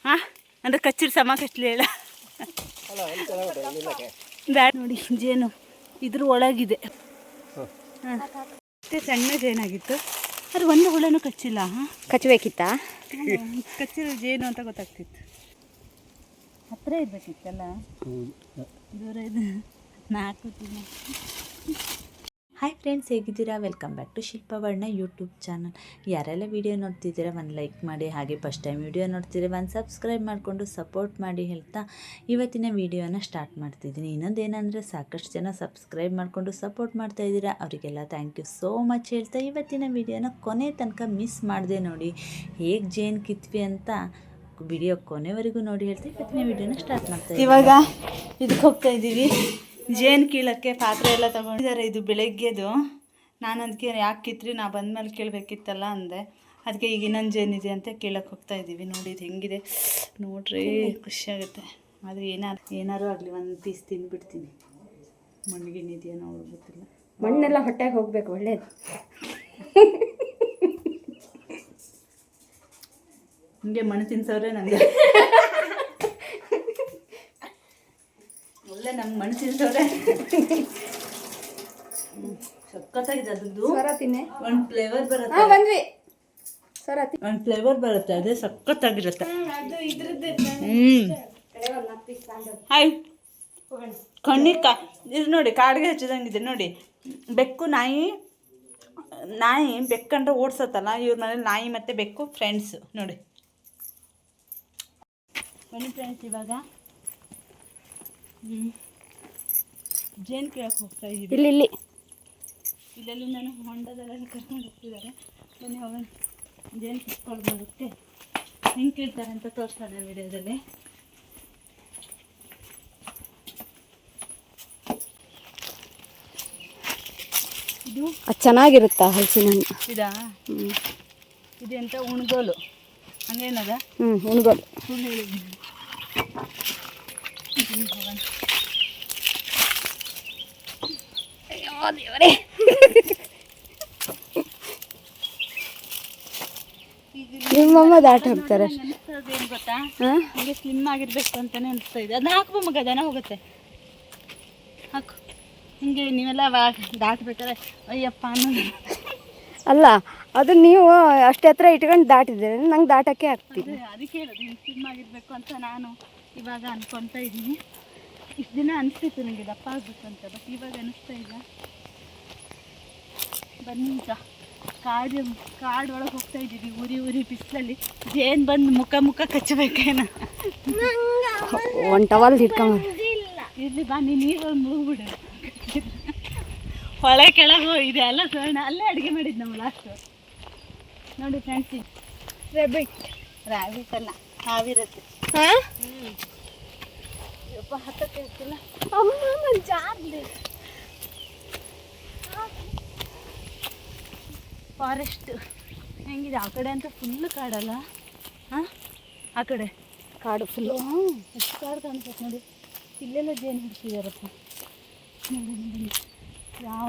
ಹಾಂ ಅಂದರೆ ಕಚ್ಚಿರು ಸಮ ಕಚ್ಚಲಿ ಹೇಳ ಬ್ಯಾಡ ನೋಡಿ ಜೇನು ಇದ್ರ ಒಳಗಿದೆ. ಹಾಂ ಮತ್ತೆ ಸಣ್ಣ ಜೇನಾಗಿತ್ತು ಅದು ಒಂದು ಹುಳನೂ ಕಚ್ಚಿಲ್ಲ. ಹಾಂ ಕಚ್ಚಬೇಕಿತ್ತಾ? ಕಚ್ಚಿರೋ ಜೇನು ಅಂತ ಗೊತ್ತಾಗ್ತಿತ್ತು. ಹತ್ತಿರ ಇರಬೇಕಿತ್ತಲ್ಲ, ದೂರ ಇದೆ 4 ದಿನ. ಹಾಯ್ ಫ್ರೆಂಡ್ಸ್, ಹೇಗಿದ್ದೀರಾ? Welcome back to Shilpavarna YouTube channel. ಯಾರೆಲ್ಲ ವೀಡಿಯೋ ನೋಡ್ತಿದ್ದೀರಾ ಒಂದು ಲೈಕ್ ಮಾಡಿ, ಹಾಗೆ ಫಸ್ಟ್ ಟೈಮ್ ವೀಡಿಯೋ ನೋಡ್ತಿದ್ದೀರಾ ಒಂದು ಸಬ್ಸ್ಕ್ರೈಬ್ ಮಾಡಿಕೊಂಡು ಸಪೋರ್ಟ್ ಮಾಡಿ ಹೇಳ್ತಾ ಇವತ್ತಿನ ವೀಡಿಯೋನ ಸ್ಟಾರ್ಟ್ ಮಾಡ್ತಿದ್ದೀನಿ. ಇನ್ನೊಂದೇನೆಂದರೆ ಸಾಕಷ್ಟು ಜನ ಸಬ್ಸ್ಕ್ರೈಬ್ ಮಾಡಿಕೊಂಡು ಸಪೋರ್ಟ್ ಮಾಡ್ತಾಯಿದ್ದೀರಾ, ಅವರಿಗೆಲ್ಲ ಥ್ಯಾಂಕ್ ಯು ಸೋ ಮಚ್ ಹೇಳ್ತಾ ಇವತ್ತಿನ ವೀಡಿಯೋನ ಕೊನೆ ತನಕ ಮಿಸ್ ಮಾಡಿದೆ ನೋಡಿ. ಹೇಗೆ ಜೇನು ಕಿತ್ವಿ ಅಂತ ವಿಡಿಯೋ ಕೊನೆವರೆಗೂ ನೋಡಿ ಹೇಳ್ತಾ ಇವತ್ತಿನ ವೀಡಿಯೋನ ಸ್ಟಾರ್ಟ್ ಮಾಡ್ತಾಯಿದ್ದೀವಿ. ಇವಾಗ ಇದಕ್ಕೆ ಹೋಗ್ತಾ ಇದ್ದೀವಿ, ಜೇನು ಕೀಳಕ್ಕೆ ಪಾತ್ರೆ ಎಲ್ಲ ತೊಗೊಂಡಿದ್ದಾರೆ. ಇದು ಬೆಳಗ್ಗೆದು. ನಾನು ಅದಕ್ಕೆ ಯಾಕೆ ಕಿತ್ರಿ ನಾ ಬಂದಮೇಲೆ ಕೇಳಬೇಕಿತ್ತಲ್ಲ ಅಂದೆ. ಅದಕ್ಕೆ ಈಗ ಇನ್ನೊಂದು ಜೇನಿದೆ ಅಂತ ಕೇಳಕ್ಕೆ ಹೋಗ್ತಾ ಇದ್ದೀವಿ. ನೋಡಿ ಇದು ಹೆಂಗಿದೆ ನೋಡ್ರಿ, ಖುಷಿಯಾಗುತ್ತೆ. ಆದರೆ ಏನಾರು ಆಗಲಿ ಒಂದು ಪೀಸ್ ತಿಂದುಬಿಡ್ತೀನಿ. ಮಣ್ಣಿಗಿನಿದೆಯೋ ನಾವು ಗೊತ್ತಿಲ್ಲ. ಮಣ್ಣೆಲ್ಲ ಹೊಟ್ಟೆಗೆ ಹೋಗ್ಬೇಕು, ಒಳ್ಳೇದು. ಹಿಂಗೆ ಮಣ್ಣು ತಿನ್ಸವ್ರೆ ನನಗೆ ಒಳ್ಳೆ ನಮ್ಗೆ ಮಣ್ಣು ತಿನ್ಸವ್ರೆ. ಸಕ್ಕತ್ತಾಗಿದೆ. ಅದದ್ದು ಒಂದು ಫ್ಲೇವರ್ ಬರುತ್ತೆ. ಬಂದ್ವಿ ಒಂದು ಫ್ಲೇವರ್ ಬರುತ್ತೆ, ಅದೇ ಸಕ್ಕತ್ತಾಗಿರುತ್ತೆ. ಹಾಯ್ ಕಣ್ಣಿಗೆ ಇದು ನೋಡಿ ಕಾಡಿಗೆ ಹಚ್ಚಿದಂಗಿದೆ ನೋಡಿ. ಬೆಕ್ಕು ನಾಯಿ ಬೆಕ್ಕಂದ್ರೆ ಓಡಿಸತ್ತಲ್ಲ, ಇವ್ರ ಮನೇಲಿ ನಾಯಿ ಮತ್ತು ಬೆಕ್ಕು ಫ್ರೆಂಡ್ಸು ನೋಡಿ. ಬನ್ನಿ ಫ್ರೆಂಡ್ಸ್, ಇವಾಗ ಜೇನು ಕೇಳಕ್ಕೆ ಹೋಗ್ತಾ ಇದ್ದೀವಿ. ಇಲ್ಲೆಲ್ಲಿ ನಾನು ಹೊಂಡದಲ್ಲೆಲ್ಲ ಕರ್ಕೊಂಡು ಹೋಗ್ತಿದ್ದಾರೆ. ಬನ್ನಿ ಹೋಗೋಣ, ಜೇನು ಕಿತ್ಕೊಂಡು ಬರುತ್ತೆ. ಹೆಂಗೆ ಕೇಳ್ತಾರೆ ಅಂತ ತೋರಿಸ್ತಾರೆ ವಿಡಿಯೋದಲ್ಲಿ. ಇದು ಚೆನ್ನಾಗಿರುತ್ತಾ ಹಲಸಿನ ಹಣ್ಣು? ಇದಾ? ಇದು ಎಂತ ಉಣ್ಗೋಲು ಹಂಗೇನದ? ಉಣ್ಗೋಲು. ಸುಳ್ಳು ಹೇಳಿದ್ದೀನಿ. ನಿಮ್ಮಮ್ಮ ದಾಟ ಹೋಗ್ತಾರೆ. ಏನು ಗೊತ್ತಾ, ಹಂಗೆ ಸ್ಲಿಮ್ ಆಗಿರ್ಬೇಕು ಅಂತಾನೆ ಅನಿಸ್ತಾ ಇದೆ. ಅದನ್ನ ಹಾಕುವ ಮಗ, ದನ ಹೋಗುತ್ತೆ. ಹಾಕು. ಹಿಂಗೆ ನೀವೆಲ್ಲ ದಾಟ್ಬೇಕಾದ್ರೆ ಅಯ್ಯಪ್ಪ ಅನ್ನೋದು ಅಲ್ಲ, ಅದು ನೀವು ಅಷ್ಟು ಹತ್ರ ಇಟ್ಕೊಂಡು ದಾಟಿದ್ದೀರಿ, ನಂಗೆ ದಾಟಕ್ಕೆ ಆಗ್ತಿದೆ. ಅದಕ್ಕೆ ಹೇಳೋದು ಹಿಂಗೆ ಸ್ಲಿಮ್ ಆಗಿರಬೇಕು ಅಂತ ನಾನು ಇವಾಗ ಅನ್ಕೊತಾ ಇದ್ದೀನಿ. ಇಷ್ಟು ದಿನ ಅನಿಸ್ತಿತ್ತು ನನಗೆ ದಪ್ಪ ಆಗಬೇಕು ಅಂತ, ಬಟ್ ಇವಾಗ ಅನಿಸ್ತಾ ಇಲ್ಲ. ಬನ್ನಿ ಈಗ ಕಾಡೊಳಗೆ ಹೋಗ್ತಾ ಇದ್ದೀವಿ. ಊರಿ ಬಿಸಿಲಲ್ಲಿ ಜೇನು ಬಂದು ಮುಖ ಕಚ್ಚಬೇಕೇನ? ಒಂದು ಟವಲ್ ಹಿಡ್ಕೊಂಬ ಇರಲಿ ಬಾ, ನೀರು ಮುಳುಗ್ಬಿಡು. ಹೊಳೆ ಕೆಳಗೆ ಇದೆ ಅಲ್ಲ ಸೋಣ, ಅಲ್ಲೇ ಅಡುಗೆ ಮಾಡಿದ್ದು ನಾವು ಲಾಸ್ಟು. ನೋಡಿ ಫ್ರೆಂಡ್ಸಿ, ರಾಬಿಟ್ ಅಲ್ಲ, ಹಾವಿರುತ್ತೆ. ಯಪ್ಪ ಹತ್ತಕ್ಕೆ ಆಗ್ತಿಲ್ಲ. ಫಾರೆಸ್ಟ್ ಹೆಂಗಿದೆ ಆ ಕಡೆ ಅಂತ ಫುಲ್ಲು ಕಾಡಲ್ಲ? ಹಾಂ, ಆ ಕಡೆ ಕಾಡು ಫುಲ್ಲು. ಎಷ್ಟು ಕಾಡು ಕಾಣಿಸುತ್ತೆ ನೋಡಿ. ಇಲ್ಲೆಲ್ಲ ಜೇನು ಹಿಡ್ತಿದಾರಪ್ಪ ನೋಡಿ. ಯಾವ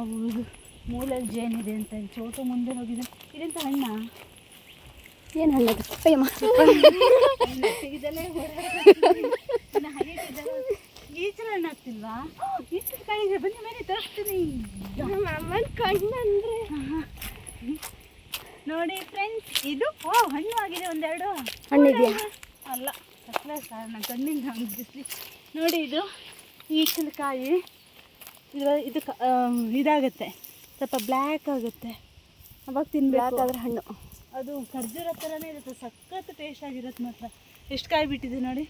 ಮೂಲೆಯಲ್ಲಿ ಜೇನಿದೆ ಅಂತ ಚೋಟು ಮುಂದೆ ಹೋಗಿದೆ. ಇದೆಂತ ಹಣ್ಣ? ಏನು ಹಣ್ಣದು? ಅಯ್ಯಮ್ಮ ಈಚಲ ಹಣ್ಣು ಆಗ್ತಿಲ್ವಾ? ಇಷ್ಟು ಕಾಯಿದೆ. ಬನ್ನಿ ಮೇಲೆ ತೋರಿಸ್ತೀನಿ. ಕಣ್ಣಂದ್ರೆ ನೋಡಿ ಫ್ರೆಂಡ್ಸ್, ಇದು ಹಣ್ಣು ಆಗಿದೆ. ಒಂದೆರಡು ಹಣ್ಣಿದೆಯಾ? ಅಲ್ಲ, ಸಕ್ಕರೆ ಕಾರಣ ಕಣ್ಣಿಂದ ಬಿಸಿಲಿ ನೋಡಿ. ಇದು ಈಚಲಕಾಯಿ. ಇದು ಇದಾಗುತ್ತೆ, ಸ್ವಲ್ಪ ಬ್ಲ್ಯಾಕ್ ಆಗುತ್ತೆ, ಅವಾಗ ತಿನ್ಬೇಕು. ಅದರ ಹಣ್ಣು ಅದು ಖರ್ಜೂರ ಥರನೇ ಇರುತ್ತೆ, ಸಖತ್ತು ಟೇಸ್ಟ್ ಆಗಿರುತ್ತೆ ಮಾತ್ರ. ಎಷ್ಟು ಕಾಯಿ ಬಿಟ್ಟಿದೆ ನೋಡಿ.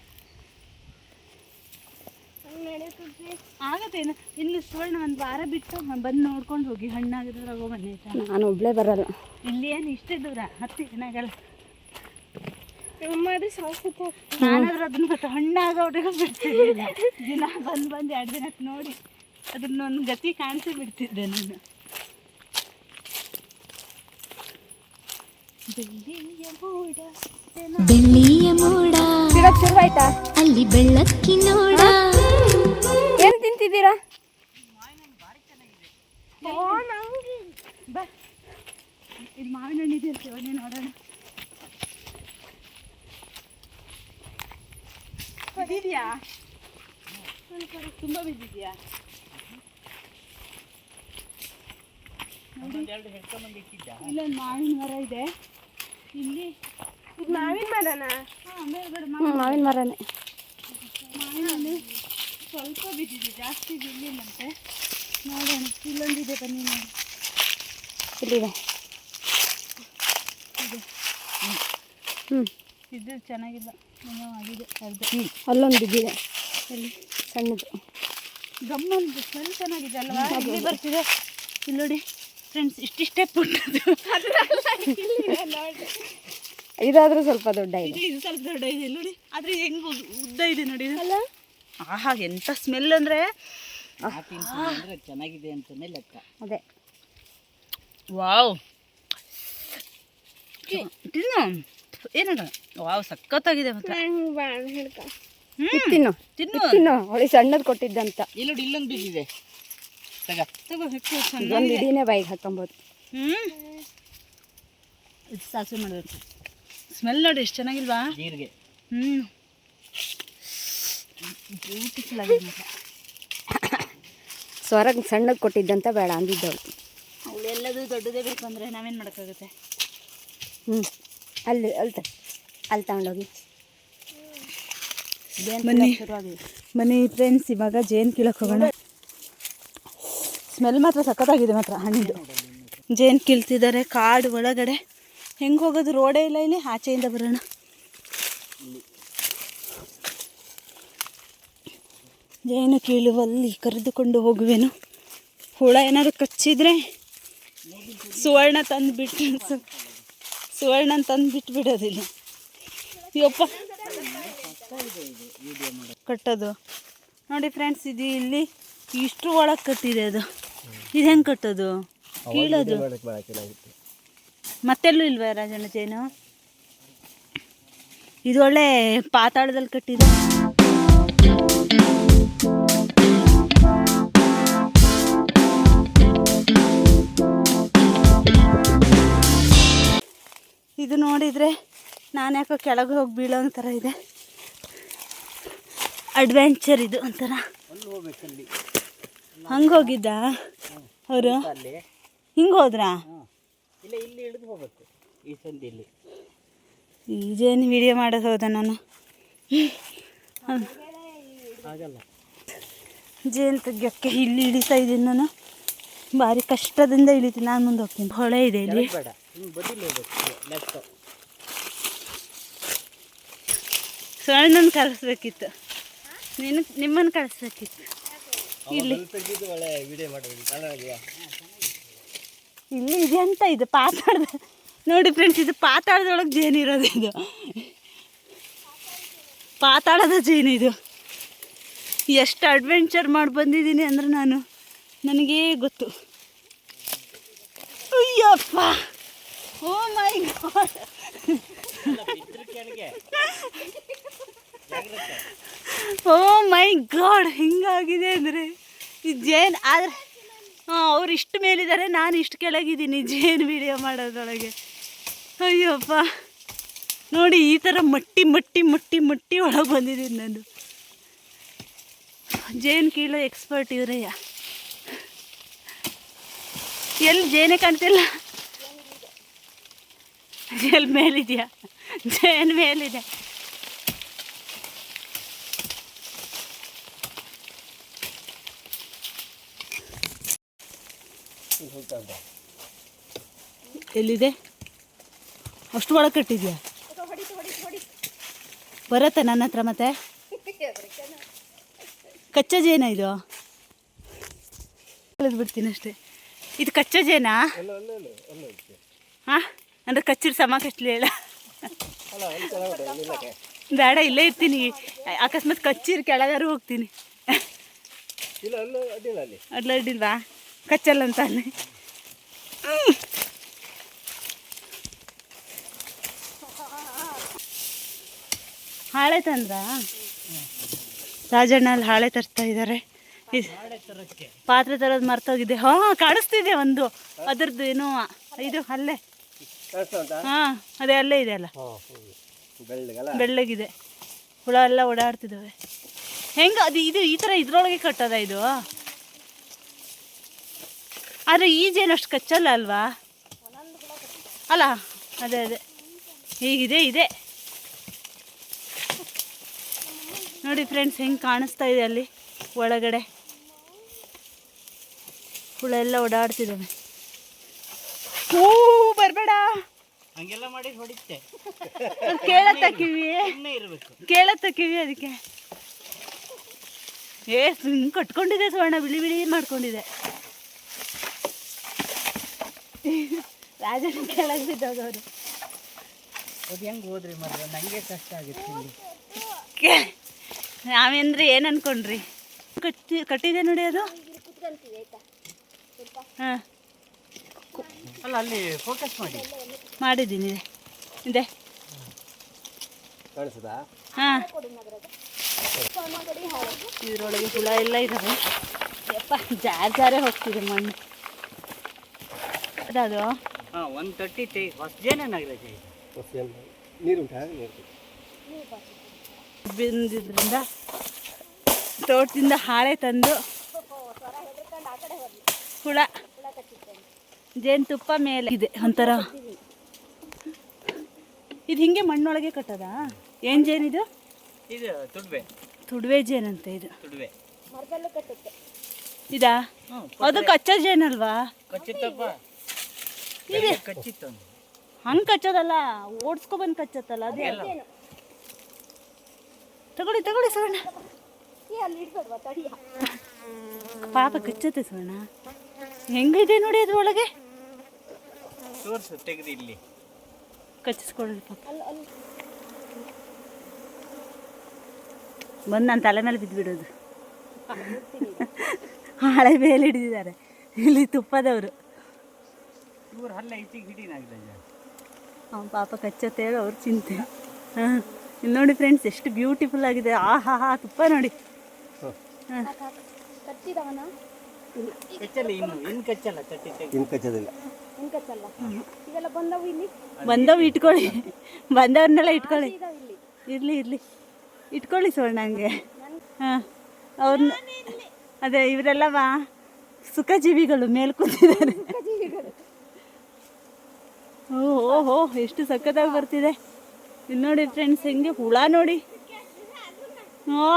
ಆಗತ್ತೆ ಇನ್ನು ಸುವರ್ಣ ಒಂದು ವಾರ ಬಿಟ್ಟು ಬಂದು ನೋಡ್ಕೊಂಡು ಹೋಗಿ. ಹಣ್ಣಾಗಿದ್ರೆ ಹೋಗೋ ಬನ್ನಿ. ನಾನು ಒಬ್ಬಳೇ ಬರಲ್ಲ. ಇಲ್ಲಿ ಏನು ಇಷ್ಟೇ ದೂರ, ಹತ್ತಿ ಏನಾಗಲ್ಲ. ನಾನಾದ್ರೂ ಅದನ್ನ ಮತ್ತೆ ಹಣ್ಣಾಗೋರಿಗೆ ಬಿಡ್ತಿರ್ಲಿಲ್ಲ. ದಿನ ಬಂದು 2 ದಿನಕ್ಕೆ ನೋಡಿ ಅದನ್ನೊಂದು ಗತಿ ಕಾಣಿಸಿ ಬಿಡ್ತಿದ್ದೆ ನಾನು. ಬೆಳ್ಳಿಯ ಮೋಡ ಶುರುವಾಯ್ತಾ? ಅಲ್ಲಿ ಬೆಳ್ಳಕ್ಕಿ ನೋಡ. ಏನು ತಿಂತಿದ್ದೀರಾ? ಇದು ಮಾವಿನ ಹಣ್ಣು ಇದೆ ಅಂತ ನೋಡೋಣ. ಬಿದ್ದಿದ್ಯಾ? ತುಂಬ ಬಿದ್ದಿದ್ಯಾ? ಇಲ್ಲೊಂದು ಮಾವಿನ ಮರ ಇದೆ. ಇಲ್ಲಿ ಮಾವಿನ ಮರನಾ? ಹಾಂ, ಮೇಲ್ಗಡೆ ಮಾವಿನ ಮರನೇ. ಮಾವಿನಲ್ಲಿ ಸ್ವಲ್ಪ ಬಿದ್ದಿದೆ, ಜಾಸ್ತಿ ಬಿದ್ದಿಲ್ಲಂತೆ. ನೋಡೋಣ. ಇಲ್ಲೊಂದಿದೆ, ಬನ್ನಿ ನೋಡಿ. ಇಲ್ಲಿದೆ. ಇದೆ. ಹ್ಞೂ, ಇದು ಚೆನ್ನಾಗಿಲ್ಲ, ಏನೋ ಆಗಿದೆ ಅರ್ಧ. ಅಲ್ಲೊಂದು ಬಿದ್ದಿದೆ, ಎಲ್ಲಿ? ಸಣ್ಣದು. ಗಮ್ಮಂದು ಸ್ಮೆಲ್ ಚೆನ್ನಾಗಿದೆ ಅಲ್ವಾ? ಇಲ್ಲಿ ಬರ್ತಿದೆ. ಇಲ್ಲಿ ನೋಡಿ ಫ್ರೆಂಡ್ಸ್, ಇಷ್ಟಿಷ್ಟೇ ಪುಟ್ಟದು. ಇದಾದರೂ ಸ್ವಲ್ಪ ದೊಡ್ಡ ಇದೆ. ಇದು ಸ್ವಲ್ಪ ದೊಡ್ಡ ಇದೆ ಇಲ್ಲಿ ನೋಡಿ. ಆದರೆ ಹೆಂಗೆ ಉದ್ದ ಇದೆ ನೋಡಿ ಅಲ್ಲ. ಆಹಾ, ಎಂಥ ಸ್ಮೆಲ್ ಅಂದರೆ ಚೆನ್ನಾಗಿದೆ ಅಂತಲೇ ಲೆಕ್ಕ. ಅದೇ. ವಾವ್, ತಿನ್ನು. ಏನದ? ವಾವ್, ಸಖತ್ತಾಗಿದೆ ಮಾತ್ರ. ತಿನ್ನು ತಿನ್ನು. ತಿನ್ನು. ಅವಳಿ ಸಣ್ಣದು ಕೊಟ್ಟಿದ್ದಂತ. ಇಲ್ಲೋಡಿ, ಇಲ್ಲೊಂದು ಬಿದ್ದಿದೆ. ತಗೋ, ಒಂದು ಇಡೀನೇ ಬಾಯಿಗೆ ಹಾಕೊಬೋದು. ಇದು ಸಾಸಿವೆ ಮಾಡಬೇಕು. ಸ್ಮೆಲ್ ನೋಡಿ ಎಷ್ಟು ಚೆನ್ನಾಗಿಲ್ವಾ? ಜೀರಿಗೆ. ಬ್ಯೂಟಿಫುಲ್ ಆಗಿದೆ ಮಾತ್ರ. ಸ್ವರಗೆ ಸಣ್ಣದು ಕೊಟ್ಟಿದ್ದಂತ ಬೇಡ ಅಂದಿದ್ದವಳು. ಅವಳೆಲ್ಲದೂ ದೊಡ್ಡದೇ ಬೇಕು ಅಂದರೆ ನಾವೇನು ಮಾಡೋಕ್ಕಾಗುತ್ತೆ? ಅಲ್ಲಿ ತಗೊಂಡೋಗಿ ಬನ್ನಿ ಫ್ರೆಂಡ್ಸ್, ಇವಾಗ ಜೇನು ಕೀಳಕ್ಕೆ ಹೋಗೋಣ. ಸ್ಮೆಲ್ ಮಾತ್ರ ಸಖತ್ತಾಗಿದೆ ಮಾತ್ರ ಹಣ್ಣಿದು. ಜೇನು ಕೀಳ್ತಿದ್ದಾರೆ ಕಾಡು ಒಳಗಡೆ. ಹೆಂಗೆ ಹೋಗೋದು? ರೋಡೇ ಇಲ್ಲ ಇಲ್ಲಿ. ಆಚೆಯಿಂದ ಬರೋಣ. ಜೇನು ಕೀಳುವಲ್ಲಿ ಕರೆದುಕೊಂಡು ಹೋಗುವೆನು. ಹುಳ ಏನಾದ್ರು ಕಚ್ಚಿದ್ರೆ ಸುವರ್ಣ ತಂದು ಬಿಟ್ಬಿಡೋದಿಲ್ಲ. ಯಪ್ಪ, ಕಟ್ಟೋದು ನೋಡಿ ಫ್ರೆಂಡ್ಸ್. ಇದು ಇಲ್ಲಿ ಇಷ್ಟು ಒಳಗೆ ಕಟ್ಟಿದೆ. ಅದು ಇದು ಹೆಂಗೆ ಕಟ್ಟೋದು? ಕೀಳೋದು ಮತ್ತೆಲ್ಲೂ ಇಲ್ವಾ ರಾಜಣ್ಣ ಜೇನು? ಇದು ಒಳ್ಳೆ ಪಾತಾಳದಲ್ಲಿ ಕಟ್ಟಿದೆ. ಇದು ನೋಡಿದರೆ ನಾನು ಯಾಕೋ ಕೆಳಗೆ ಹೋಗಿ ಬೀಳೋ ಥರ ಇದೆ. ಅಡ್ವೆಂಚರ್ ಇದು ಒಂಥರ. ಹಂಗೆ ಹೋಗಿದ್ದ ಅವರು? ಹಿಂಗೆ ಹೋದ್ರಾ? ಈಜೇನು ವಿಡಿಯೋ ಮಾಡೋದು ಹೋದ ನಾನು. ಜೇನು ತೆಗಿಯೋಕ್ಕೆ ಇಲ್ಲಿ ಇಳಿತಾ ಇದ್ದೀನಿ ನಾನು. ಭಾರಿ ಕಷ್ಟದಿಂದ ಇಳಿತೀನಿ. ನಾನು ಮುಂದೆ ಹೋಗ್ತೀನಿ. ಹೊಳೆ ಇದೆ ಇಲ್ಲಿ. ಸ್ವರ್ಣನ ಕಳಿಸ್ಬೇಕಿತ್ತು, ನಿಮ್ಮನ್ನು ಕಳಿಸ್ಬೇಕಿತ್ತು. ಇಲ್ಲಿ ಇದೆ ಅಂತ. ಇದು ಪಾತಾಳದ ನೋಡಿ ಫ್ರೆಂಡ್ಸ್, ಇದು ಪಾತಾಳದೊಳಗೆ ಜೇನು ಇರೋದು. ಇದು ಪಾತಾಳದ ಜೇನು. ಇದು ಎಷ್ಟು ಅಡ್ವೆಂಚರ್ ಮಾಡಿ ಬಂದಿದ್ದೀನಿ ಅಂದರೆ ನನಗೇ ಗೊತ್ತು. ಅಯ್ಯಪ್ಪ, ಓ ಮೈ ಗಾಡ್, ಓ ಮೈ ಗಾಡ್, ಹಿಂಗಾಗಿದೆ ಅಂದರೆ ಈ ಜೇನು. ಆದರೆ ಅವ್ರು ಇಷ್ಟು ಮೇಲಿದ್ದಾರೆ, ನಾನು ಇಷ್ಟು ಕೆಳಗಿದ್ದೀನಿ ಜೇನು ವಿಡಿಯೋ ಮಾಡೋದ್ರೊಳಗೆ. ಅಯ್ಯಪ್ಪ ನೋಡಿ, ಈ ಥರ ಮಟ್ಟಿ ಮಟ್ಟಿ ಮಟ್ಟಿ ಮಟ್ಟಿ ಒಳಗೆ ಬಂದಿದ್ದೀನಿ ನಾನು. ಜೇನು ಕೀಳೋ ಎಕ್ಸ್ಪರ್ಟ್ ಇವರಯ್ಯ. ಎಲ್ಲಿ ಜೇನೇ ಕಾಣ್ತಿಲ್ಲ. ಎಲ್ಲಿ ಮೇಲಿದೆಯಾ? ಜೇನು ಮೇಲಿದೆ. ಎಲ್ಲಿದೆ? ಅಷ್ಟು ಒಳಗೆ ಕಟ್ಟಿದ್ಯಾ? ಬರತ್ತೆ ನನ್ನ ಹತ್ರ ಮತ್ತೆ? ಕಚ್ಚಾ ಜೇನ ಇದು? ಬಿಡ್ತೀನಿ ಅಷ್ಟೇ. ಇದು ಕಚ್ಚಾ ಜೇನಾ? ಹಾಂ, ಅಂದರೆ ಕಚ್ಚಿರ ಸಮ ಕಚ್ಚಲಿ ಹೇಳ. ಬೇಡ, ಇಲ್ಲೇ ಇರ್ತೀನಿ. ಅಕಸ್ಮಾತ್ ಕಚ್ಚಿರ ಕೆಳಗಾರು ಹೋಗ್ತೀನಿ. ಅಡ್ಡಿಲ್ವಾ? ಕಚ್ಚಲ್ಲ ಅಂತ ಅಲ್ಲಿ. ಹಾಳೆ ತಂದ್ರ ರಾಜಣ್ಣ ಅಲ್ಲಿ ಹಾಳೆ ತರ್ತಾ ಇದ್ದಾರೆ. ಪಾತ್ರೆ ತರೋದು ಮರ್ತೋಗಿದೆ. ಹಾಂ, ಕಾಣಿಸ್ತಿದೆ ಒಂದು ಅದರದ್ದು ಏನೋ. ಇದು ಅಲ್ಲೇ. ಹಾಂ, ಅದೇ ಅಲ್ಲೇ ಇದೆ ಅಲ್ಲ, ಬೆಳ್ಳಗಿದೆ. ಹುಳ ಎಲ್ಲ ಓಡಾಡ್ತಿದ್ದಾವೆ. ಹೆಂಗೆ ಅದು ಇದು ಈ ಥರ ಇದ್ರೊಳಗೆ ಕಟ್ಟೋದ ಇದು? ಆದರೆ ಈ ಜೇನು ಅಷ್ಟು ಕಚ್ಚಲ್ಲ ಅಲ್ವಾ? ಅಲ್ಲ ಅದೇ ಅದೇ ಹೀಗಿದೆ ಇದೆ ನೋಡಿ ಫ್ರೆಂಡ್ಸ್, ಹೆಂಗೆ ಕಾಣಿಸ್ತಾ ಇದೆ ಅಲ್ಲಿ ಒಳಗಡೆ ಹುಳ ಎಲ್ಲ ಓಡಾಡ್ತಿದ್ದಾವೆ. ಹೂ ಬರಬೇಡ, ಹಂಗೆಲ್ಲ ಮಾಡಿ ಹೊಡಿತೆ. ಕೇಳತ್ತ ಕಿವಿ, ಇರಬೇಕು ಕೇಳತ್ತ ಕಿವಿ. ಅದಕ್ಕೆ ಹಿಂಗೆ ಕಟ್ಕೊಂಡಿದೆ ಸುವರ್ಣ, ಬಿಳಿ ಬಿಳಿ ಮಾಡ್ಕೊಂಡಿದೆ. ರಾಜನ ಕೆಳಗೆ ಬಿದ್ದೋದವರು. ಅದು ಹೆಂಗೆ ಹೋದ್ರಿ ಮರ? ನನಗೆ ಕಷ್ಟ ಆಗುತ್ತೆ ಇಲ್ಲಿ. ನಾವೇಂದ್ರೆ ಏನು ಅನ್ಕೊಂಡ್ರಿ? ಕಟ್ಟಿದೆ ನೋಡಿ ಅದು. ಹಾಂ ಅಲ್ಲ ಅಲ್ಲಿ ಫೋಕಸ್ ಮಾಡಿದ್ದೀನಿ ಇದೆ ಕಾಣಿಸ್ತದಾ? ಹಾಂ, ಇದರೊಳಗೆ ಹುಳ ಎಲ್ಲ ಇದ್ದಾವೆ. ಯಪ್ಪ ಜಾರೇ ಹೋಗ್ತಿದೆ ಮಣ್ಣು. ಅದು ಹಾಂ, ಒಂದು ತಟ್ಟಿ ಹೊಸ ಜೇನೇನಾಗ್ರಜ ನೀರುಂಟಾ? ಬಂದಿದ್ರಿಂದ ತೋಟದಿಂದ ಹಾಳೆ ತಂದು ಹುಳ ಜೇನುತುಪ್ಪ ಮೇಲೆ ಇದೆ ಒಂಥರ. ಇದು ಹಿಂಗೆ ಮಣ್ಣೊಳಗೆ ಕಟ್ಟದ? ಏನು ಜೇನಿದು? ಇದು ತುಡ್ವೆ. ತುಡುವೆ ಜೇನಂತೆ ಇದು. ತುಡ್ವೆ ಇದಾ? ಅದು ಕಚ್ಚಾ ಜೇನಲ್ವಾ? ಕಚ್ಚಿತ್ತಪ್ಪ, ಇದೆ ಕಚ್ಚಿತ್ತು. ಹಂಗೆ ಕಚ್ಚೋದಲ್ಲ, ಓಡಿಸ್ಕೊಬಂದು ಕಚ್ಚತ್ತಲ್ಲ ಅದೇ. ತಗೊಳ್ಳಿ ತಗೊಳ್ಳಿ ಸುವರ್ಣ, ಪಾಪ ಕಚ್ಚತ್ತೆ ಸುವರ್ಣ. ಹೆಂಗಿದೆ ನೋಡಿ ಅದ್ರೊಳಗೆ. ತೋರ್ಸು, ತೆಗೆದು ಇಲ್ಲಿ ಕಚ್ಚಿಸ್ಕೊಳ್ಳಿ ಪಾಪ. ಬಂದು ನನ್ನ ತಲೆ ಮೇಲೆ ಬಿದ್ದುಬಿಡೋದು. ಹಾಳೆ ಮೇಲೆ ಹಿಡಿದಿದ್ದಾರೆ ಇಲ್ಲಿ ತುಪ್ಪದವರು. ಇವ್ರು ಹಲ್ಲ ಐತಿಗೆ ಹಿಡಿನಾಗ್ರಜ. ಪಾಪ ಕಚ್ಚತ್ತೆ ಹೇಳಿ ಅವ್ರ ಚಿಂತೆ. ಹಾಂ, ಇಲ್ಲಿ ನೋಡಿ ಫ್ರೆಂಡ್ಸ್ ಎಷ್ಟು ಬ್ಯೂಟಿಫುಲ್ ಆಗಿದೆ. ಆಹಾ ಹಾ, ತುಪ್ಪ ನೋಡಿ. ಹಾಂ, ಕಚ್ಚಲ್ಲ, ಇನ್ನು ಕಚ್ಚಲ್ಲ. ತಟ್ಟಿ ತೆಗೆದು ಕಚ್ಚೋದಿಲ್ಲ. ಬಂದವು ಇಟ್ಕೊಳ್ಳಿ, ಬಂದವ್ರನ್ನೆಲ್ಲ ಇಟ್ಕೊಳ್ಳಿ. ಇರಲಿ ಇರಲಿ, ಇಟ್ಕೊಳ್ಳಿ ಸುವರ್ಣ ಹಂಗೆ. ಹಾಂ, ಅವ್ರನ್ನ ಅದೇ ಇವರೆಲ್ಲವಾ ಸುಖಜೀವಿಗಳು ಮೇಲೆ ಕೂತಿದ್ದಾರೆ. ಓಹೋ ಎಷ್ಟು ಸಖತ್ತಾಗಿ ಬರ್ತಿದೆ. ಇಲ್ಲಿ ನೋಡಿ ಫ್ರೆಂಡ್ಸ್, ಹೆಂಗೆ ಹುಳ ನೋಡಿ. ಓ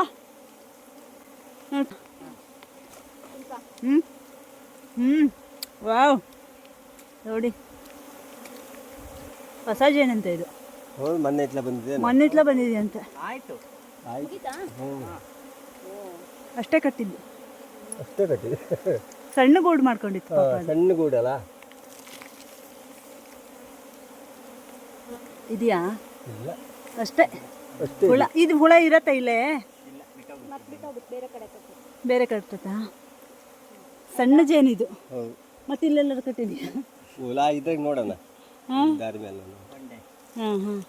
ವಾವ್ ನೋಡಿ, ಹೊಸ ಜೇನಂತ ಇದು. ಮೊನ್ನೆ ಇಟ್ಲ ಬಂದಿದೆ, ಮೊನ್ನೆ ಇಟ್ಲ ಬಂದಿದೆ ಅಂತ. ಆಯ್ತು ಅಷ್ಟೇ ಕಟ್ಟಿದ್ದು, ಅಷ್ಟೇ ಕಟ್ಟಿದೆ. ಸಣ್ಣ ಗೂಡು ಮಾಡ್ಕೊಂಡಿತ್ತು ಪಾಪ ಅದು. ಸಣ್ಣ ಗೂಡಲ್ಲ ಇದೆಯಾ? ಇಲ್ಲ ಅಷ್ಟೇ ಹುಳ. ಇದು ಹುಳ ಇರತ್ತಾ ಇಲ್ಲೇ? ಬೇರೆ ಕಟ್ಟತ್ತಾ? ಸಣ್ಣ ಜೇನಿದು. ಮತ್ತೆ ಇಲ್ಲೆಲ್ಲರೂ ಕಟ್ಟಿದೆಯಾ? ಹುಳ ಇದ್ರಾಗ ನೋಡೋಣ. ಹಾಂ ದಾರಿ ಮೇಲೆ ಹಾಂ ಹಾಂ,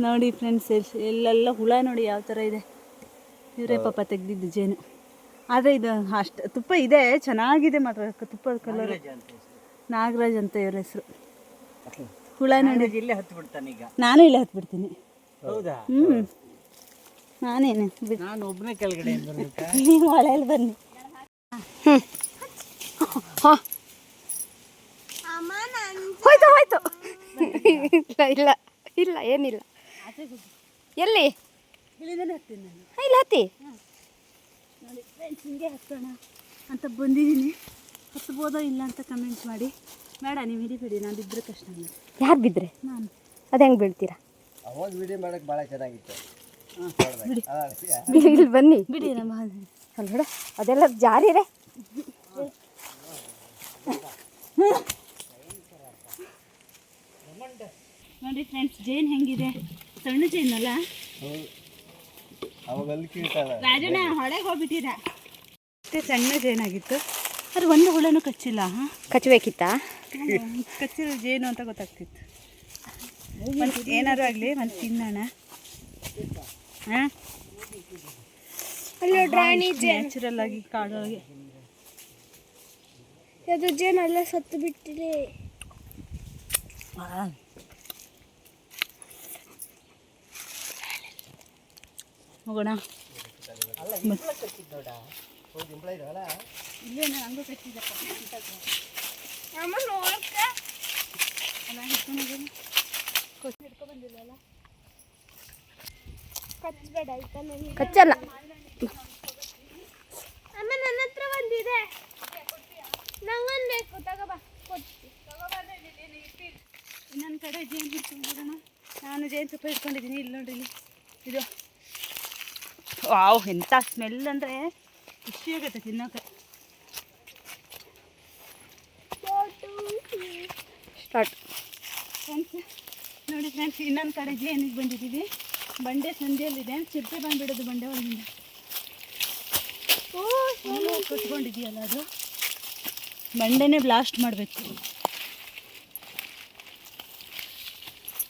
ನೋಡಿ ಫ್ರೆಂಡ್ಸ್ ಎಲ್ಲೆಲ್ಲ ಹುಳ ನೋಡಿ ಯಾವ ಥರ ಇದೆ. ಇವರೇ ಪಾಪ ತೆಗ್ದಿದ್ದು ಜೇನು. ಆದರೆ ಇದು ಅಷ್ಟು ತುಪ್ಪ ಇದೆ, ಚೆನ್ನಾಗಿದೆ ಮಾತ್ರ. ತುಪ್ಪದ ಕಲರ್ ನಾಗರಾಜ್ ಅಂತ ಇವ್ರ ಹೆಸರು. ಹುಳ ನೋಡಿ ಇಲ್ಲೇ ಹತ್ತು ಬಿಡ್ತಾನೆ ಈಗ. ನಾನು ಇಲ್ಲೇ ಹತ್ಬಿಡ್ತೀನಿ. ಹೌದಾ? ನಾನೇನು ನಾನು ಒಬ್ಬನೇ ಕೆಳಗಡೆ ನೀವು ಹೊಳೆಯಲ್ಲಿ ಬನ್ನಿ. ಹಾಂ, ಹೋಯ್ತು ಹೋಯ್ತು. ಇಲ್ಲ ಇಲ್ಲ ಇಲ್ಲ, ಏನಿಲ್ಲ. ಎಲ್ಲಿ? ಇಲ್ಲಿಂದನೇ ಹತ್ತೀನಿ ನಾನು. ಇಲ್ಲ, ಹತ್ತಿ. ನೋಡಿ ಫ್ರೆಂಡ್ಸ್, ಹಿಂಗೆ ಹತ್ತೋಣ ಅಂತ ಬಂದಿದ್ದೀನಿ. ಹತ್ಬೋದೋ ಇಲ್ಲ ಅಂತ ಕಮೆಂಟ್ ಮಾಡಿ. ಬೇಡ ನೀವು ಹಿಡಿಬೇಡಿ, ನಾನು ಬಿದ್ದರೆ ಕಷ್ಟ. ಯಾರು ಬಿದ್ದರೆ? ನಾನು. ಅದು ಹೆಂಗೆ ಬೀಳ್ತೀರಾ? ಅವಾಗ ವಿಡಿಯೋ ಮಾಡಕ್ಕೆ ಭಾಳ ಚೆನ್ನಾಗಿತ್ತು. ಇಲ್ಲಿ ಬನ್ನಿ. ಬಿಡಿ ನಮ್ಮ ಅಲ್ಲ ಅದೆಲ್ಲ ಜಾರಿರೆ. ನೋಡಿ ಫ್ರೆಂಡ್ಸ್, ಜೇನು ಹೆಂಗಿದೆ. ಸಣ್ಣ ಜೇನಲ್ಲ ರಾಜಣ್ಣ, ಹೊಳೆಗೆ ಹೋಗ್ಬಿಟ್ಟಿರ. ಅಷ್ಟೇ ಸಣ್ಣ ಜೇನಾಗಿತ್ತು. ಅದು ಒಂದು ಹುಳನೂ ಕಚ್ಚಿಲ್ಲ. ಕಚ್ಚಬೇಕಿತ್ತಾ? ಕಚ್ಚಿರೋ ಜೇನು ಅಂತ ಗೊತ್ತಾಗ್ತಿತ್ತು. ಒಂದು ಏನಾದ್ರು ಆಗಲಿ ಒಂದು ತಿನ್ನೋಣ. ಹಾಂ, ನ್ಯಾಚುರಲ್ ಆಗಿ ಕಾಡೊಳಗೆ ಅದು ಜೇನೆಲ್ಲ ಸತ್ತು ಬಿಟ್ಟಿದೆ. ಹೋಗೋಣ. ಕಚ್ಚಲ್ಲ. ಇನ್ನೊಂದು ಕಡೆ ಜೇನು ಹಿಡ್ಕೊಂಡ್ಬಿಡೋಣ. ನಾನು ಜೇನು ತುಪ್ಪ ಇಟ್ಕೊಂಡಿದ್ದೀನಿ. ಇಲ್ಲಿ ನೋಡ್ರಿ, ಇಲ್ಲಿ ಇದು ವಾವ್, ಎಂಥ ಸ್ಮೆಲ್ ಅಂದರೆ ಖುಷಿ ಆಗುತ್ತೆ ತಿನ್ನೋಕೆ. ಸ್ಟಾರ್ಟ್. ಫ್ರೆಂಡ್ಸ್ ನೋಡಿ ಫ್ರೆಂಡ್ಸ್, ಇನ್ನೊಂದು ಕಡೆ ಜೇನಿಗೆ ಬಂದಿದ್ದೀವಿ. ಬಂಡೆ ಸಂದಿಯಲ್ಲಿದೆ, ಚಿರತೆ ಬಂದುಬಿಡೋದು ಬಂಡೆ ಒಳಗಿಂದ. ಕಟ್ಕೊಂಡಿದೆಯಲ್ಲ ಅದು, ಬಂಡೆನೇ ಬ್ಲಾಸ್ಟ್ ಮಾಡಬೇಕು.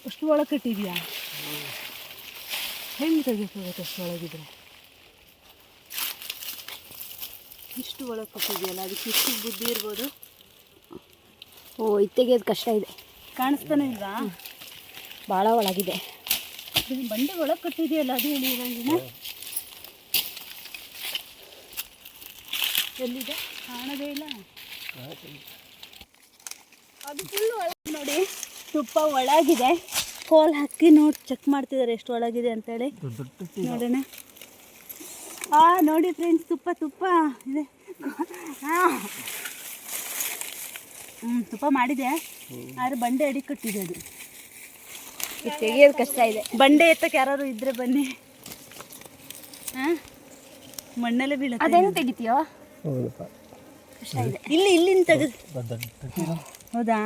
ಅಷ್ಟು ಒಳಗೆ ಕಟ್ಟಿದ್ಯಾ? ಹೆಂಗೆ ತೆಗಿಯೋಕ್ಕಾಗುತ್ತೆ ಅಷ್ಟು ಒಳಗಿದ್ರೆ? ಇಷ್ಟು ಒಳಗೆ ಕಟ್ಟಿದೆಯಲ್ಲ, ಅದಕ್ಕೆ ಇಷ್ಟು ಬುದ್ಧಿ ಇರ್ಬೋದು. ಓ, ಇದು ತೆಗಿಯೋದು ಕಷ್ಟ ಇದೆ. ಕಾಣಿಸ್ತಾನೆ ಇಲ್ವಾ? ಭಾಳ ಒಳಗಿದೆ. ಬಂಡೆ ಒಳಗೆ ಕಟ್ಟಿದೆಯಲ್ಲ, ಅದು ಹೇಳಿರೋದಿನ ಎಲ್ಲಿದೆ? ಕಾಣೋದೇ ಇಲ್ಲ. ಅದು ಫುಲ್ಲು ಒಳಗೆ ನೋಡಿ, ತುಪ್ಪ ಒಳಗಿದೆ. ಕೋಲ್ ಹಾಕಿ ನೋಡಿ ಚೆಕ್ ಮಾಡ್ತಿದ್ದಾರೆ ಎಷ್ಟು ಒಳಗಿದೆ ಅಂತೇಳಿ. ನೋಡೋಣ. ನೋಡಿ ಫ್ರೆಂಡ್ಸ್, ತುಪ್ಪ ಇದೆ. ತುಪ್ಪ ಮಾಡಿದೆ, ಆದ್ರೆ ಬಂಡೆ ಅಡಿ ಕಟ್ಟಿದೆ ಅದು. ಇದು ತೆಗಿಯೋದು ಕಷ್ಟ ಇದೆ. ಬಂಡೆ ಎತ್ತಕ್ಕೆ ಯಾರು ಇದ್ರೆ ಬನ್ನಿ. ಮಣ್ಣಲ್ಲೇ ಬೀಳುತ್ತೆ. ಅದೇನು ತೆಗಿತೀಯೋ? ಇಲ್ಲಿಂದ ತೆಗೆದು. ಹೌದಾ?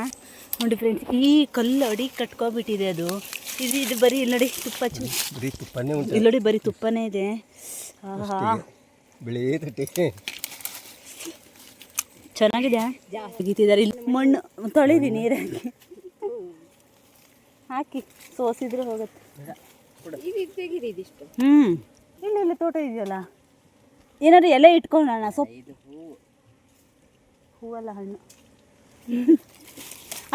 ನೋಡಿ ಫ್ರೆಂಡ್ಸ್, ಈ ಕಲ್ಲು ಅಡಿ ಕಟ್ಕೊಬಿಟ್ಟಿದೆ ಅದು. ಇದು ಬರೀ ಇಲ್ಲಿ ನೋಡಿ, ತುಪ್ಪನೇ ಉಂಟು. ಇಲ್ಲಿ ನೋಡಿ, ಬರೀ ತುಪ್ಪನೇ ಇದೆ. ಚೆನ್ನಾಗಿದೆ. ತೆಗಿತಿದ್ದಾರೆ. ಇಲ್ಲಿ ಮಣ್ಣು ತೊಳಿದಿ ನೀರಾಗಿ ಹಾಕಿ ಸೋಸಿದ್ರೆ ಹೋಗುತ್ತೆ. ಇಲ್ಲಿ ತೋಟ ಇದೆಯಲ್ಲ, ಏನಾದ್ರು ಎಲೆ ಇಟ್ಕೊಳ್ಳೋಣ. ಹೂವಲ್ಲ, ಹಣ್ಣು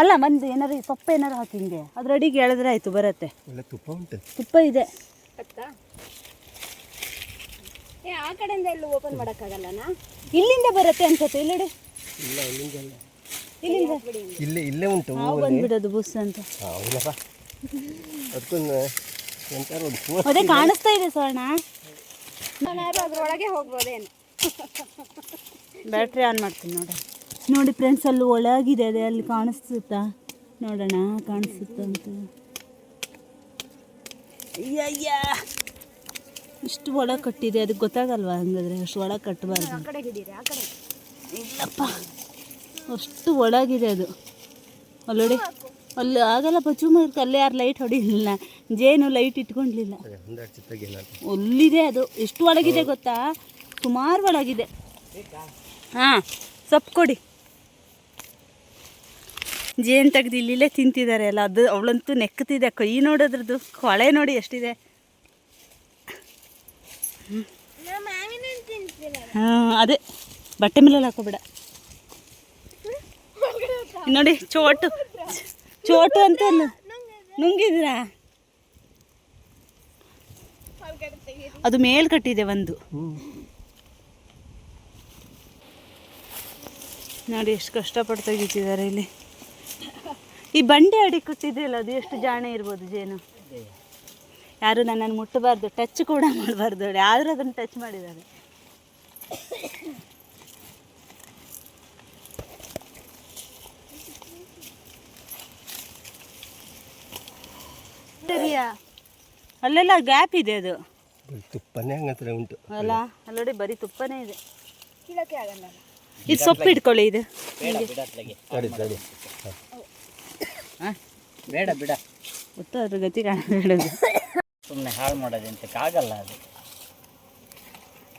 ಅಲ್ಲ. ಬಂದು ಏನಾರು ಸೊಪ್ಪು ಏನಾರು ಹಾಕಿ ಹಿಂಗೆ ಅದ್ರ ಅಡಿಗೆ ಎಳೆದ್ರೆ ಆಯ್ತು, ಬರುತ್ತೆ. ತುಪ್ಪ ಇದೆ. ಆ ಕಡೆಯಿಂದ ಎಲ್ಲೂ ಓಪನ್ ಮಾಡೋಕ್ಕಾಗಲ್ಲನಾ? ಇಲ್ಲಿಂದ ಬರುತ್ತೆ ಅನ್ಸುತ್ತೆ. ಇಲ್ಲಿ ಇಲ್ಲೇ ಉಂಟು. ನಾವು ಬಂದ್ಬಿಡೋದು ಬುಸ್ ಅಂತ. ಅದೇ ಕಾಣಿಸ್ತಾ ಇದೆ ಸ್ವರ್ಣ. ಅದ್ರೊಳಗೆ ಹೋಗ್ಬೋದೇನು? ಬ್ಯಾಟ್ರಿ ಆನ್ ಮಾಡ್ತೀನಿ ನೋಡಿ ಫ್ರೆಂಡ್ಸ್, ಅಲ್ಲಿ ಒಳಗಿದೆ. ಅದೇ ಅಲ್ಲಿ ಕಾಣಿಸುತ್ತಾ? ನೋಡೋಣ, ಕಾಣಿಸುತ್ತಂತ. ಅಯ್ಯ, ಇಷ್ಟು ಒಳಗೆ ಕಟ್ಟಿದೆ. ಅದಕ್ಕೆ ಗೊತ್ತಾಗಲ್ವಾ? ಹಂಗಾದ್ರೆ ಅಷ್ಟು ಒಳಗೆ ಕಟ್ಟಬಾರ್ದು. ಇಲ್ಲಪ್ಪ, ಅಷ್ಟು ಒಳಗಿದೆ ಅದು. ಅಲ್ಲೋಡಿ, ಅಲ್ಲಿ ಆಗಲ್ಲ. ಪಚ್ಚುಮರ್ಕ ಅಲ್ಲೇ ಯಾರು ಲೈಟ್ ಹೊಡಿಲಿಲ್ಲ. ಜೇನು ಲೈಟ್ ಇಟ್ಕೊಂಡ್ಲಿಲ್ಲ. ಅಲ್ಲಿದೆ ಅದು. ಎಷ್ಟು ಒಳಗಿದೆ ಗೊತ್ತಾ? ಸುಮಾರು ಒಳಗಿದೆ. ಹಾಂ, ಸೊಪ್ಪು ಕೊಡಿ. ಜೇನು ತೆಗ್ದು ಇಲ್ಲಿಲ್ಲೇ ತಿಂತಿದ್ದಾರೆ ಅಲ್ಲ. ಅದು ಅವಳಂತೂ ನೆಕ್ಕುತ್ತಿದೆ. ಕೈ ನೋಡೋದ್ರದ್ದು ಕೊಳೆ ನೋಡಿ ಎಷ್ಟಿದೆ. ಹಾಂ, ಅದೇ ಬಟ್ಟೆ ಮೇಲೆ ಹಾಕೋಬೇಡ. ನೋಡಿ, ಚೋಟು ಅಂತ ನುಂಗಿದ್ರಾ? ಅದು ಮೇಲ್ ಕಟ್ಟಿದೆ ಒಂದು. ನೋಡಿ ಎಷ್ಟು ಕಷ್ಟಪಟ್ಟು ತೆಗಿತಿದ್ದಾರೆ ಇಲ್ಲಿ. ಈ ಬಂಡೆ ಅಡಿ ಕಟ್ಟಿದೆಯಲ್ಲ, ಅದು ಎಷ್ಟು ಜಾಣೆ ಇರ್ಬೋದು ಜೇನು. ಯಾರು ನನ್ನನ್ನು ಮುಟ್ಟಬಾರ್ದು, ಟಚ್ ಕೂಡ ಮಾಡಬಾರ್ದು. ಆದರೂ ಅದನ್ನು ಟಚ್ ಮಾಡಿದ್ದಾರೆ. ಸರಿಯಾ? ಅಲ್ಲೆಲ್ಲ ಗ್ಯಾಪ್ ಇದೆ. ಅದು ತುಪ್ಪನೇ ಹಂಗತ್ರ ಉಂಟು ಅಲ್ಲ. ಅಲ್ಲೋಡಿ, ಬರೀ ತುಪ್ಪನೇ ಇದೆ. ಇದು ಸೊಪ್ಪು ಇಟ್ಕೊಳ್ಳಿ. ಇದು ಬೇಡ ಬಿಡ, ಗೊತ್ತು ಅದ್ರ ಗತಿ ಕಾಣೋದು. ಸುಮ್ಮನೆ ಹಾಳು ಮಾಡೋದಂತೆ ಆಗಲ್ಲ. ಅದು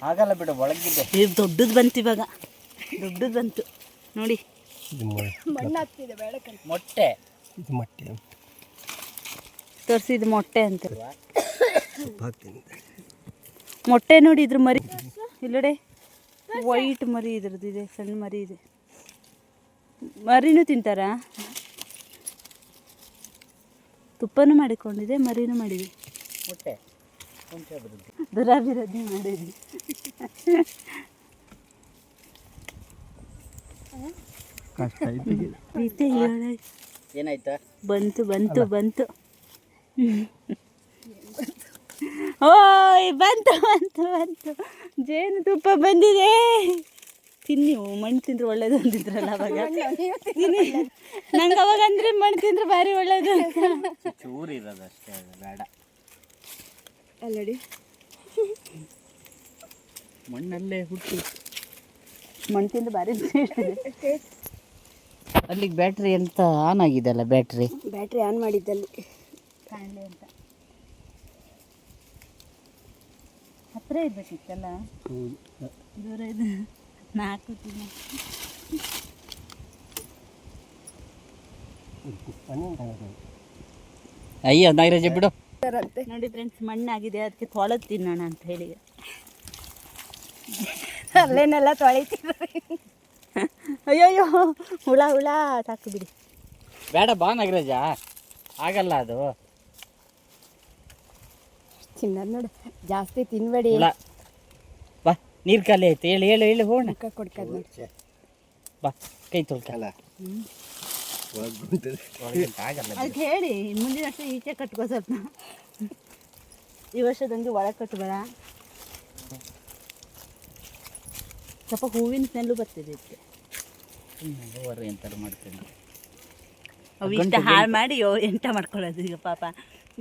ಆಗಲ್ಲ ಬಿಡು. ಒಳಗಿದೆ. ಇದು ದೊಡ್ಡದು ಬಂತು ಇವಾಗ. ದೊಡ್ಡದು ಬಂತು ನೋಡಿ. ಮೊಟ್ಟೆ. ತೋರಿಸಿ, ಇದು ಮೊಟ್ಟೆ ಅಂತ. ಮೊಟ್ಟೆ ನೋಡಿ, ಇದ್ರ ಮರಿ ಇಲ್ಲಡೆ ವೈಟ್ ಮರಿ ಇದ್ರದ್ದು ಇದೆ. ಸಣ್ಣ ಮರಿ ಇದೆ. ಮರಿನೂ ತಿಂತಾರಾ? ತುಪ್ಪನೂ ಮಾಡಿಕೊಂಡಿದೆ, ಮರಿನೂ ಮಾಡಿದೆ. ಮೊಟ್ಟೆ ದುರಾಭಿವೃದ್ಧಿ ಮಾಡಿದ್ವಿ. ಕಷ್ಟ ಆಯ್ತು. ಪ್ರೀತಿ ಹೇಳ ಏನಾಯ್ತಾ? ಬಂತು ಬಂತು ಬಂತು. ಓಯ್ ಬಂತು ಬಂತು ಬಂತು. ಜೇನುತುಪ್ಪ ಬಂದಿದೆ. ತಿನ್ನಿ, ಮಣ್ಣು ತಿಂದ್ರೆ ಒಳ್ಳೇದು ಅಂತಿದ್ರಲ್ಲ ಅವಾಗ. ನಂಗೆ ಅವಾಗ ಅಂದ್ರೆ ಮಣ್ಣು ತಿಂದ್ರೆ ಭಾರಿ ಒಳ್ಳೇದು. ಚೂರು ಇರೋದು ಅಷ್ಟೇ, ಅದು ಬೇಡ. ಅಲ್ಲಡಿ ಮಣ್ಣಲ್ಲೇ ಹುಟ್ಟಿ ಮಣ್ಣು ತಿಂದು ಭಾರಿ ಅಲ್ಲಿಗೆ ಬ್ಯಾಟ್ರಿ ಅಂತ ಆನ್ ಆಗಿದೆಲ್ಲ. ಬ್ಯಾಟ್ರಿ ಆನ್ ಮಾಡಿದ್ದಲ್ಲಿ ಕಾಣಲಿ ಅಂತ ಹತ್ತಿರ ಇರ್ಬೇಕಿತ್ತಲ್ಲ, ದೂರ ಇದೆ. 4 ದಿನ ಅಯ್ಯೋ ನಾಗರಾಜ ಬಿಡು. ನೋಡಿ ಫ್ರೆಂಡ್ಸ್, ಮಣ್ಣಾಗಿದೆ, ಅದಕ್ಕೆ ತೊಳೆದು ತಿನ್ನೋಣ ಅಂತ ಹೇಳಿ. ಅಲ್ಲೇನೆಲ್ಲ ತೊಳಿತೀವಿ. ಅಯ್ಯೋಯ್ಯೋ, ಹುಳ ಹುಳ ಸಾಕು ಬಿಡಿ. ಬೇಡ ಬಾ ನಾಗರಾಜ, ಆಗಲ್ಲ ಅದು. ಚಿನ್ನದ ನೋಡು, ಜಾಸ್ತಿ ತಿನ್ಬೇಡಿ. ಹುಳ ಬಾ, ನೀರು ಖಾಲಿ ಆಯ್ತು. ಹೇಳಿ ಹೇಳು ಹೇಳಿ ಹೋಣ. ಮುಖ ಕೊಡ್ಕದ್ ನೋಡಿ. ಬಾ, ಕೈ ತೊಳ್ಕಲ್ಲ. ಆಗಲ್ಲ. ಅದಕ್ಕೆ ಹೇಳಿ ಮುಂದಿನ ವರ್ಷ ಈಚೆ ಕಟ್ಕೋ ಸ್ವಲ್ಪ. ಈ ವರ್ಷದಂಗೆ ಒಳಗೆ ಕಟ್ಟಬೇಡ. ಸ್ವಲ್ಪ ಹೂವಿನ ಸ್ಮೆಲ್ಲು ಬರ್ತಿದೆ ಇದಕ್ಕೆ. ಎಂತಾರು ಮಾಡ್ತೀನಿ. ಅವು ಇಷ್ಟ ಹಾಳು ಮಾಡಿ ಎಂಟ ಮಾಡ್ಕೊಳ್ಳೋದು ಈಗ ಪಾಪ.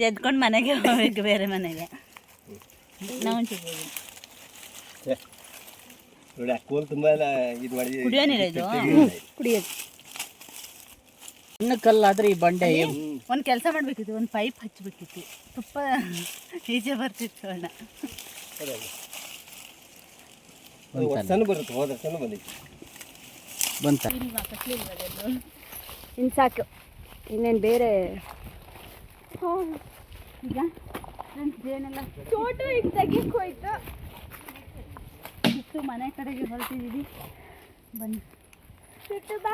ಎದ್ಕೊಂಡು ಮನೆಗೆ ಹೋಗ್ಬೇಕು, ಬೇರೆ ಮನೆಗೆ. ನಾವು ಕುಡಿಯೋ ನೀರು ಇದು. ಕುಡಿಯೋದು ಇನ್ನು ಕಲ್ಲಾದ್ರೆ ಈ ಬಂಡೆ ಒಂದು ಕೆಲಸ ಮಾಡಬೇಕಿತ್ತು, ಒಂದು ಪೈಪ್ ಹಚ್ಚಬೇಕಿತ್ತು. ತುಪ್ಪ ಈಚೆ ಬರ್ತಿತ್ತು ಅಣ್ಣ. ಬಂತ. ಇನ್ನು ಸಾಕು, ಇನ್ನೇನು ಬೇರೆ. ಈಗ ಫ್ರೆಂಡ್ಸ್ ಏನೆಲ್ಲ ಫೋಟೋ ಈಗ ತೆಗಿಯಕ್ಕೆ ಹೋಯ್ತು. ಇತ್ತು ಮನೆ ಕಡೆಗೆ ಹೊರಟಿದ್ದೀವಿ. ಬನ್ನಿ. ಬಾ.